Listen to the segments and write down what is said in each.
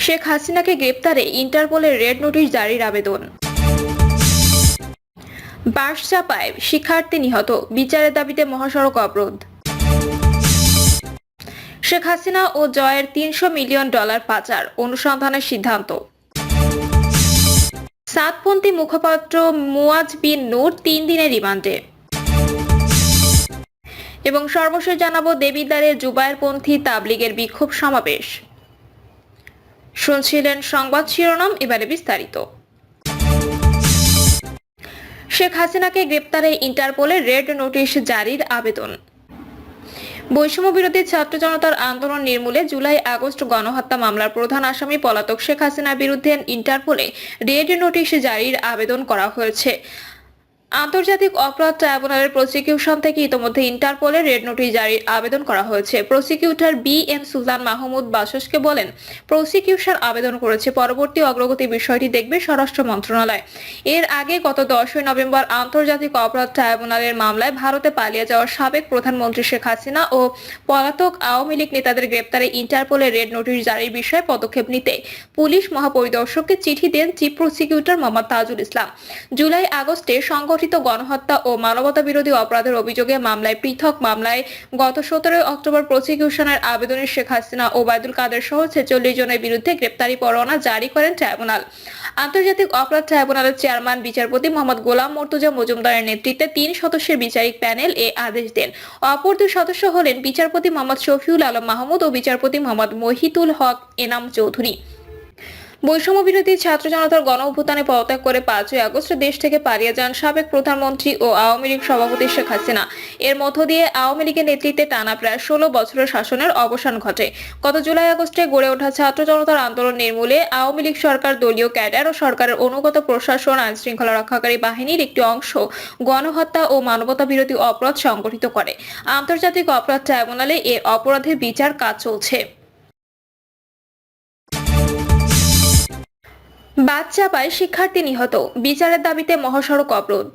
শেখ হাসিনাকে গ্রেপ্তারে ইন্টারপোলের red notice জারির আবেদন। বাঁশচাপায় শিক্ষার্থী নিহত, বিচারের দাবিতে মহাসড়ক অবরোধ। শেখ হাসিনা ও জয়ের $300 মিলিয়ন পাচার, অনুসন্ধানের সিদ্ধান্ত। সাতপন্থী মুখপাত্র মুয়াজ বিন নূর 3 দিনের রিমান্ডে। এবং সর্বশেষ জানাবো দেবিদ্বারে জুবায়েরপন্থী তাবলিগের বিক্ষোভ সমাবেশ। শুনছিলেন সংবাদ শিরোনাম, এবারে বিস্তারিত। শেখ হাসিনাকে গ্রেপ্তারে ইন্টারপোলের রেড নোটিশ জারির আবেদন। বৈষম্য বিরোধী ছাত্র জনতার আন্দোলন নির্মূলে জুলাই আগস্ট গণহত্যা মামলার প্রধান আসামি পলাতক শেখ হাসিনার বিরুদ্ধে ইন্টারপোলে রেড নোটিশ জারির আবেদন করা হয়েছে। আন্তর্জাতিক অপরাধ ট্রাইব্যুনালের প্রসিকিউশন থেকে ইতোমধ্যে ইন্টারপোলের রেড নোটিশ জারির আবেদন করা হয়েছে। Prosecutor B M. সুলতান মাহমুদ বাসসকে বলেন, প্রসিকিউশন আবেদন করেছে, পরবর্তী অগ্রগতি বিষয়টি দেখবে স্বরাষ্ট্র মন্ত্রণালয়। এর আগে গত 10 নভেম্বর আন্তর্জাতিক অপরাধ ট্রাইব্যুনালের মামলায় ভারতে পালিয়ে যাওয়া সাবেক প্রধানমন্ত্রী শেখ হাসিনা ও পলাতক আওয়ামী লীগ নেতাদের গ্রেপ্তারে ইন্টারপোলের রেড নোটিশ জারির বিষয়ে পদক্ষেপ নিতে পুলিশ মহাপরিদর্শককে চিঠি দেন চিফ প্রসিকিউটর মোহাম্মদ তাজুল ইসলাম। জুলাই আগস্টে সংগঠিত গণহত্যা ও মানবতা বিরোধী অপরাধের অভিযোগে পৃথক মামলায় গত 17 অক্টোবর প্রসিকিউশনের আবেদনে শেখ হাসিনা, ওবায়দুল কাদের সহ 46 জনের বিরুদ্ধে গ্রেপ্তারি পরোয়ানা জারি করেন ট্রাইব্যুনাল। আন্তর্জাতিক অপরাধ ট্রাইব্যুনালের চেয়ারম্যান বিচারপতি মোহাম্মদ গোলাম মর্তুজা মজুমদারের নেতৃত্বে 3 সদস্যের বিচারিক প্যানেল এ আদেশ দেন। অপর 2 সদস্য হলেন বিচারপতি মোহাম্মদ শফিউল আলম মাহমুদ ও বিচারপতি মোহাম্মদ মহিতুল হক এনাম চৌধুরী। বৈষম্য বিরোধী ছাত্র জনতার গণ অভ্যুত্থানে পদত্যাগ করে 5 আগস্ট দেশ থেকে পালিয়ে যান সাবেক প্রধানমন্ত্রী ও আওয়ামী লীগ সভাপতি শেখ হাসিনা। এর মধ্য দিয়ে আওয়ামী লীগের নেতৃত্বে টানা প্রায় 16 বছরের শাসনের অবসান ঘটে। গত জুলাই আগস্টে গড়ে ওঠা ছাত্র জনতার আন্দোলন নির্মূলে আওয়ামী লীগ সরকার দলীয় ক্যাডার ও সরকারের অনুগত প্রশাসন, আইন শৃঙ্খলা রক্ষাকারী বাহিনীর একটি অংশ গণহত্যা ও মানবতা বিরোধী অপরাধ সংগঠিত করে। আন্তর্জাতিক অপরাধ ট্রাইব্যুনালে এর অপরাধের বিচার কাজ চলছে। বাঁশচাপায় শিক্ষার্থী নিহত, বিচারের দাবিতে মহাসড়ক অবরোধ।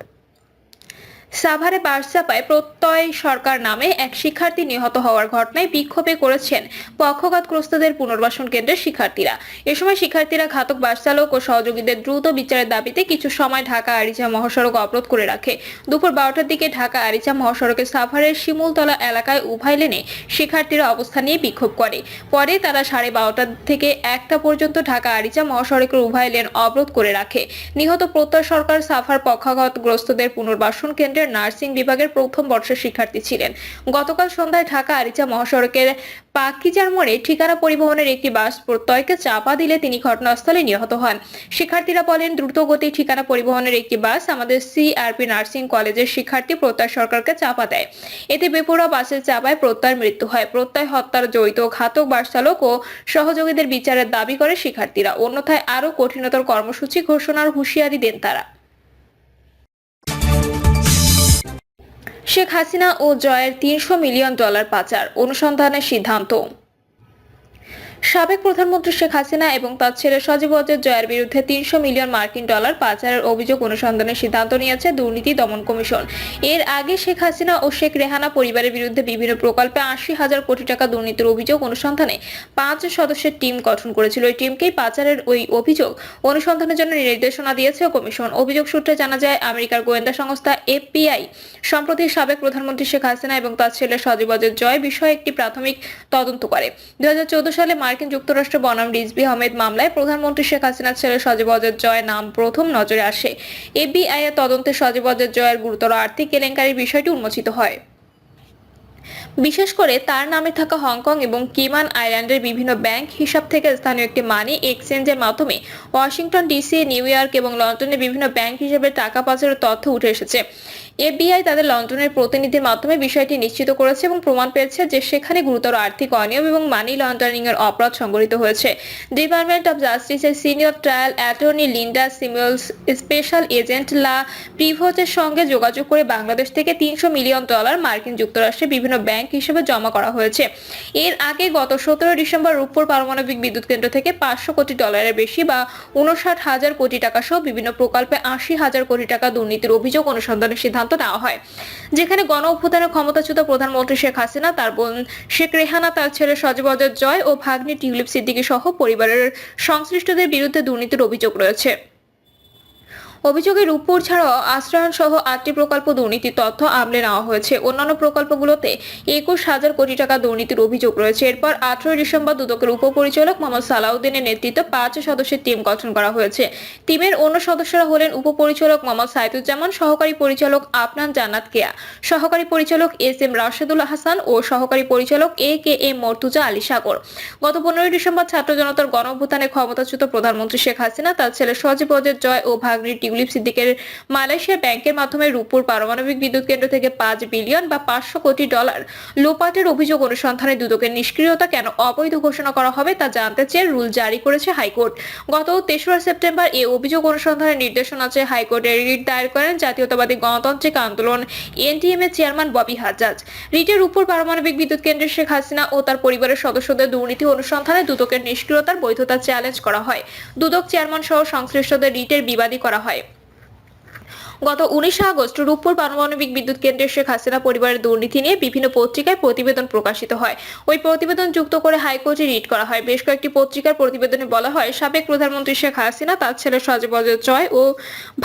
সাভারে বাঁশচাপায় প্রত্যয় সরকার নামে এক শিক্ষার্থী নিহত হওয়ার ঘটনায় বিক্ষোভে করেছেন পক্ষাঘাতগ্রস্তদের পুনর্বাসন কেন্দ্রের শিক্ষার্থীরা। এ সময় শিক্ষার্থীরা ঘাতক বাস চালক ও সহযোগীদের দ্রুত বিচারের দাবিতে কিছু সময় ঢাকা আরিচা মহাসড়ক অবরোধ করে রাখে। দুপুর 12টার দিকে ঢাকা আরিচা মহাসড়কের সাভারের শিমুলতলা এলাকায় উভয় লেনে শিক্ষার্থীরা অবস্থান নিয়ে বিক্ষোভ করে। পরে তারা 12:30 থেকে 1টা পর্যন্ত ঢাকা আরিচা মহাসড়কের উভয় লেন অবরোধ করে রাখে। নিহত প্রত্যয় সরকার সাভার পক্ষাঘাতগ্রস্তদের পুনর্বাসন কেন্দ্রের নার্সিং বিভাগের প্রথম বর্ষের শিক্ষার্থী ছিলেন। গতকাল সন্ধ্যায় ঢাকা আরিচা মহাসড়কের পাকিজার মোড়ে ঠিকানা পরিবহনের একটি বাস প্রত্যয়কে চাপা দিলে তিনি ঘটনাস্থলে নিহত হন। শিক্ষার্থীরা বলেন, দ্রুতগতি ঠিকানা পরিবহনের একটি বাস আমাদের সিআরপি নার্সিং কলেজের শিক্ষার্থী প্রত্যয় সরকারকে চাপা দেয়। এতে বেপরোয়া বাসের চাপায় প্রত্যয়ের মৃত্যু হয়। প্রত্যয় হত্যার জড়িত ঘাতক বাস চালক ও সহযোগীদের বিচারের দাবি করে শিক্ষার্থীরা। অন্যথায় আরো কঠিনতর কর্মসূচি ঘোষণার হুঁশিয়ারি দেন তারা। শেখ হাসিনা ও জয়ের $300 মিলিয়ন পাচার, অনুসন্ধানের সিদ্ধান্ত। সাবেক প্রধানমন্ত্রী শেখ হাসিনা এবং তার ছেলে সজীব ওয়াজেদ জয়ের বিরুদ্ধে $300 মিলিয়ন পাচারের অভিযোগ অনুসন্ধানের সিদ্ধান্ত নিয়েছে দুর্নীতি দমন কমিশন। এর আগে শেখ হাসিনা ও শেখ রেহানা পরিবারের বিরুদ্ধে বিভিন্ন প্রকল্পে 80,000 কোটি টাকা দুর্নীতির অভিযোগ অনুসন্ধানে 5 সদস্যের টিম গঠন করেছিল। এই টিমকেই পাচারের ওই অভিযোগ অনুসন্ধানের জন্য নির্দেশনা দিয়েছে কমিশন। অভিযোগ সূত্রে জানা যায়, আমেরিকার গোয়েন্দা সংস্থা এফবিআই সম্প্রতি সাবেক প্রধানমন্ত্রী শেখ হাসিনা এবং তার ছেলে সজীব ওয়াজেদ জয় বিষয়ে একটি প্রাথমিক তদন্ত করে। 2014 সালে মার্কিন যুক্তরাষ্ট্র বনাম রিজভী আহমেদ মামলায় প্রধানমন্ত্রী শেখ হাসিনার ছেলে সজীব ওয়াজেদ জয়ের নাম প্রথম নজরে আসে। এফবিআই এর তদন্তে সজীব ওয়াজেদ জয়ের গুরুতর আর্থিক কেলেঙ্কারির বিষয়টি উন্মোচিত হয়। বিশেষ করে তার নামে থাকা হংকং এবং কিমান আইল্যান্ডের বিভিন্ন ব্যাংক হিসাব থেকে স্থানীয় একটি মানি এক্সচেঞ্জের মাধ্যমে ওয়াশিংটন ডিসি, নিউ ইয়র্ক এবং লন্ডনের বিভিন্ন ব্যাংক হিসেবে টাকা পাচারের তথ্য উঠে এসেছে। এফবিআই তাদের লন্ডনের প্রতিনিধির মাধ্যমে বিষয়টি নিশ্চিত করেছে এবং প্রমাণ পেয়েছে যে সেখানে গুরুতর আর্থিক অনিয়ম এবং মানি লন্ডারিং এর অপরাধ সংঘটিত হয়েছে। ডিপার্টমেন্ট অব জাস্টিসের senior trial attorney Linda Samuels special agent La প্রিভোজের সঙ্গে যোগাযোগ করে বাংলাদেশ থেকে $300 মিলিয়ন মার্কিন যুক্তরাষ্ট্রে বিভিন্ন ব্যাংক হিসেবে জমা করা হয়েছে। এর আগে গত 17 ডিসেম্বর রূপপুর পারমাণবিক বিদ্যুৎ কেন্দ্র থেকে $500 কোটি বেশি বা 59,000 কোটি টাকা সহ বিভিন্ন প্রকল্পে 80,000 কোটি টাকা দুর্নীতির অভিযোগ অনুসন্ধানের সিদ্ধান্ত সিদ্ধান্ত নেওয়া হয়, যেখানে গণ অভ্যুত্থানে ক্ষমতাচ্যুত প্রধানমন্ত্রী শেখ হাসিনা, তার বোন শেখ রেহানা, তার ছেলে সজীব ওয়াজেদ জয় ও ভাগ্নি টিউলিপ সিদ্দিকী সহ পরিবারের সংশ্লিষ্টদের বিরুদ্ধে দুর্নীতির অভিযোগ রয়েছে। অভিযোগে রূপপুর ছাড়াও আশ্রয়ন সহ 8টি প্রকল্প দুর্নীতির তথ্য আমলে নেওয়া হয়েছে। অন্যান্য প্রকল্পগুলোতে 21,000 কোটি টাকা দুর্নীতির অভিযোগ রয়েছে। এরপর 18 ডিসেম্বর দুদকের উপপরিচালক মোহাম্মদ সালাউদ্দিনের নেতৃত্বে 5 সদস্যের টিম গঠন করা হয়েছে। টিমের অন্য সদস্যরা হলেন উপপরিচালক মোহাম্মদ সাইদুজ্জামান, সহকারী পরিচালক আফনান জান্নাত কেয়া, সহকারী পরিচালক SM রাশেদুল হাসান ও সহকারী পরিচালক AKM মর্তুজা আলী সাগর। গত 15 ডিসেম্বর ছাত্র জনতার গণ অভ্যুত্থানে ক্ষমতাচ্যুত প্রধানমন্ত্রী শেখ হাসিনা, তার ছেলে সজীব ওয়াজেদ জয় ও ভাগ্নি টিউলিপ সিদ্দিকের মালয়েশিয়া ব্যাংকের মাধ্যমে রূপপুর পারমাণবিক বিদ্যুৎ কেন্দ্র থেকে 5 বিলিয়ন বা 500 কোটি ডলার লোপাটের অভিযোগ অনুসন্ধানে দুদকের নিষ্ক্রিয়তা কেন অবৈধ ঘোষণা করা হবে তা জানতে চেয়ে রুল জারি করেছে হাইকোর্ট। গত 3রা সেপ্টেম্বর এই অভিযোগ অনুসন্ধানের নির্দেশনা চেয়ে হাইকোর্টে রিট দায়ের করেন জাতীয়তাবাদী গণতান্ত্রিক আন্দোলন NTM এর চেয়ারম্যান ববি হাজ্জাজ। রিটে রূপপুর পারমাণবিক বিদ্যুৎ কেন্দ্রের শেখ হাসিনা ও তার পরিবারের সদস্যদের দুর্নীতি অনুসন্ধানে দুদকের নিষ্ক্রিয়তার বৈধতা চ্যালেঞ্জ করা হয়। দুদক চেয়ারম্যান সহ সংশ্লিষ্টদের রিটের বিবাদী করা হয়। গত 19 আগস্ট রূপপুর পারমাণবিক বিদ্যুৎ কেন্দ্রের শেখ হাসিনা পরিবারের দুর্নীতি নিয়ে বিভিন্ন পত্রিকায় প্রতিবেদন প্রকাশিত হয়। ওই প্রতিবেদন যুক্ত করে হাইকোর্টে রিট করা হয়। বেশ কয়েকটি পত্রিকার প্রতিবেদনে বলা হয়, সাবেক প্রধানমন্ত্রী শেখ হাসিনা, তার ছেলে সজীব ওয়াজেদ জয় ও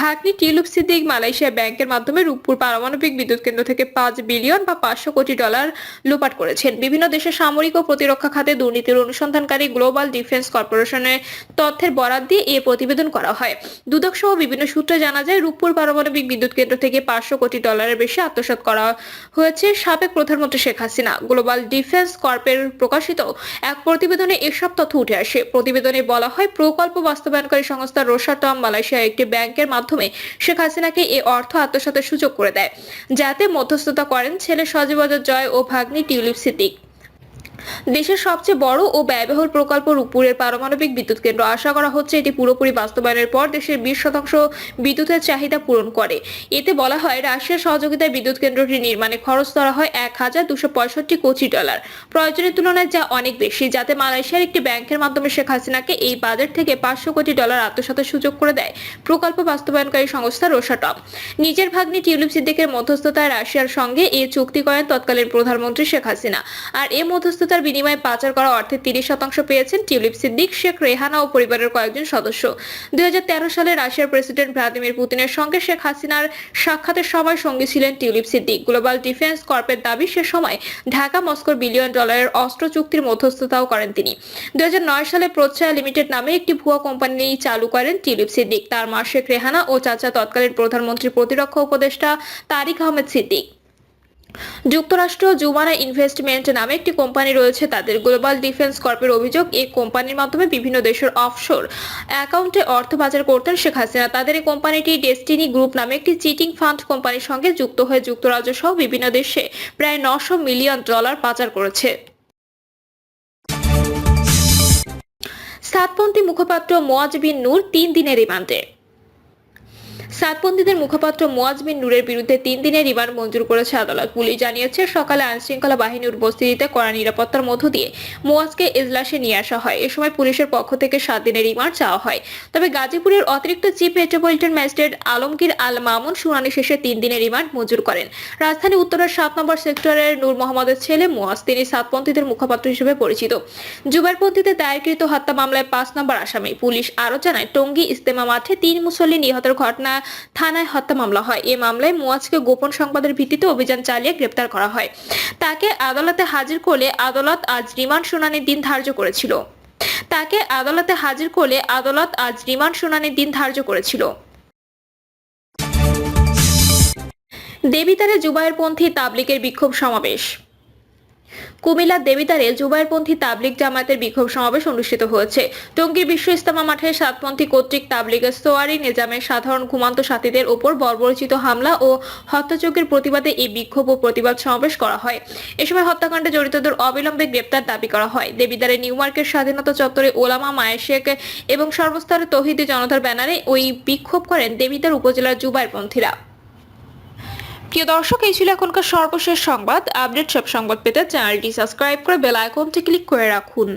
ভাগ্নি টিউলিপ সিদ্দিক মালয়েশিয়া ব্যাংকের মাধ্যমে রূপপুর পারমাণবিক বিদ্যুৎ কেন্দ্র থেকে 5 বিলিয়ন বা 500 কোটি ডলার লোপাট করেছেন। বিভিন্ন দেশের সামরিক ও প্রতিরক্ষা খাতে দুর্নীতির অনুসন্ধানকারী গ্লোবাল ডিফেন্স কর্পোরেশনের তথ্যের বরাত দিয়ে এই প্রতিবেদন করা হয়। দুদক সহ বিভিন্ন সূত্রে জানা যায়, রূপপুর পারমাণবিক বিদ্যুৎ কেন্দ্র থেকে 500 কোটি ডলারের বেশি আত্মসাৎ করা হয়েছে সাবেক প্রধানমন্ত্রী শেখ হাসিনা। গ্লোবাল ডিফেন্স কর্পের প্রকাশিত এক প্রতিবেদনে এসব তথ্য উঠে আসে। প্রতিবেদনে বলা হয়, প্রকল্প বাস্তবায়নকারী সংস্থা রোসাটম মালয়েশিয়া একটি ব্যাংকের মাধ্যমে শেখ হাসিনাকে এই অর্থ আত্মসাতের সুযোগ করে দেয়, যাতে মধ্যস্থতা করেন ছেলে সজীব ওয়াজেদ জয় ও ভাগ্নি টিউলিপ সিদ্দিক। দেশের সবচেয়ে বড় ও ব্যয়বহুল প্রকল্প রূপপুরের পারমাণবিক বিদ্যুৎ কেন্দ্র আশা করা হচ্ছে এটি পুরোপুরি বাস্তবায়নের পর দেশের 20% বিদ্যুতের চাহিদা পূরণ করে। এতে বলা হয়, রাশিয়ার সহযোগিতায় বিদ্যুৎ কেন্দ্রটি নির্মাণে খরচ ধরা হয় 1,265 কোটি ডলার, প্রয়োজনের তুলনায় যা অনেক বেশি, যাতে মালয়েশিয়ার একটি ব্যাংকের মাধ্যমে শেখ হাসিনাকে এই বাজেট থেকে 500 কোটি ডলার আত্মসাতের সুযোগ করে দেয় প্রকল্প বাস্তবায়নকারী সংস্থা রোসাটম। নিজের ভাগ্নি টিউলিপ সিদ্দিকের মধ্যস্থতায় রাশিয়ার সঙ্গে এই চুক্তি করেন তৎকালীন প্রধানমন্ত্রী শেখ হাসিনা। আর এই মধ্যস্থতার বিনিময়ে পাচার করা অর্থের 30% পেয়েছেন টিউলিপ সিদ্দিক, শেখ রেহানা ও পরিবারের কয়েকজন সদস্য। 2013 সালে রাশিয়ার প্রেসিডেন্ট ভ্লাদিমির পুতিনের সঙ্গে শেখ হাসিনার সাক্ষাতের সময় সঙ্গী ছিলেন টিউলিপ সিদ্দিক। গ্লোবাল ডিফেন্স কর্পের দাবি, সে সময় ঢাকা মস্কোর বিলিয়ন ডলারের অস্ত্র চুক্তির মধ্যস্থতাও করেন তিনি। 2009 সালে প্রচ্ছায়া লিমিটেড নামে একটি ভুয়া কোম্পানি চালু করেন টিউলিপ সিদ্দিক। তার মা শেখ রেহানা ও চাচা তৎকালীন প্রধানমন্ত্রী প্রতিরক্ষা উপদেষ্টা তারিক আহমেদ সিদ্দিক। যুক্তরাষ্ট্র জুমানা ইনভেস্টমেন্ট নামে একটি কোম্পানি রয়েছে তাদের। গ্লোবাল ডিফেন্স কর্পের অভিযোগ, এই কোম্পানির মাধ্যমে বিভিন্ন দেশের অফশোর অ্যাকাউন্টে অর্থ পাচার করতেন শেখ হাসিনা। তাদের এই কোম্পানিটি ডেস্টিনি গ্রুপ নামে একটি চিটিং ফান্ড কোম্পানির সঙ্গে যুক্ত হয়ে যুক্তরাজ্য সহ বিভিন্ন দেশে প্রায় 900 মিলিয়ন ডলার পাচার করেছে। সাতপন্থী মুখপাত্র মোয়াজ বিন নূর 3 দিনের রিমান্ডে। সাতপন্থীদের মুখপাত্র মোয়াজ বিন নূরের বিরুদ্ধে 3 দিনের রিমান্ড মঞ্জুর করেছে আদালত। পুলিশ জানিয়েছে, সকালে আইনশৃঙ্খলা বাহিনীর উপস্থিতিতে কড়া নিরাপত্তার মধ্য দিয়ে মোয়াজকে এজলাসে নিয়ে আসা হয়। এ সময় পুলিশের পক্ষ থেকে 7 দিনের রিমান্ড চাওয়া হয়। তবে গাজীপুরের অতিরিক্ত chief metropolitan magistrate Alamgir Al Mamun শুনানি শেষে 3 দিনের রিমান্ড মঞ্জুর করেন। রাজধানী উত্তরের 7 নম্বর সেক্টরের নূর মোহাম্মদের ছেলে মোয়াজ, তিনি সাতপন্থীদের মুখপাত্র হিসেবে পরিচিত। জুবাইরপন্থীদের দায়েরকৃত হত্যা মামলায় 5 নম্বর আসামি। পুলিশ আরো জানায়, টঙ্গী ইজতেমা মাঠে 3 মুসল্লি নিহতের ঘটনা থানায় হত্যা মামলা হয়। এই মামলায় মোয়াজকে গোপন সংবাদের ভিত্তিতে অভিযান চালিয়ে গ্রেপ্তার করা হয়। তাকে আদালতে হাজির করলে আদালত আজ রিমান্ড শুনানির দিন ধার্য করেছিল। দেবিদ্বারে জুবাইরপন্থী তাবলিগের বিক্ষোভ সমাবেশ। কুমিল্লার দেবিদ্বারে জুবাইরপন্থী তাবলিগ জামায়াতের বিক্ষোভ সমাবেশ অনুষ্ঠিত হয়েছে। টঙ্গীর বিশ্ব ইজতেমা মাঠে সাতপন্থী কর্তৃক তাবলিগের সোয়ারি নিজামের সাধারণ ঘুমান্ত সাথীদের ওপর বর্বরোচিত হামলা ও হত্যাযজ্ঞের প্রতিবাদে এই বিক্ষোভ ও প্রতিবাদ সমাবেশ করা হয়। এ সময় হত্যাকাণ্ডে জড়িতদের অবিলম্বে গ্রেপ্তার দাবি করা হয়। দেবিদ্বারে নিউ মার্কেট স্বাধীনতা চত্বরে ওলামা মায়েশেক এবং সর্বস্তরের তৌহিদি জনতার ব্যানারে ওই বিক্ষোভ করেন দেবিদ্বার উপজেলার জুবাইরপন্থীরা। প্রিয় দর্শক, এই ছিল এখনকার সর্বশেষ সংবাদ। আপডেট সব সংবাদ পেতে চ্যানেলটি সাবস্ক্রাইব করে বেল আইকনটি ক্লিক করে রাখুন।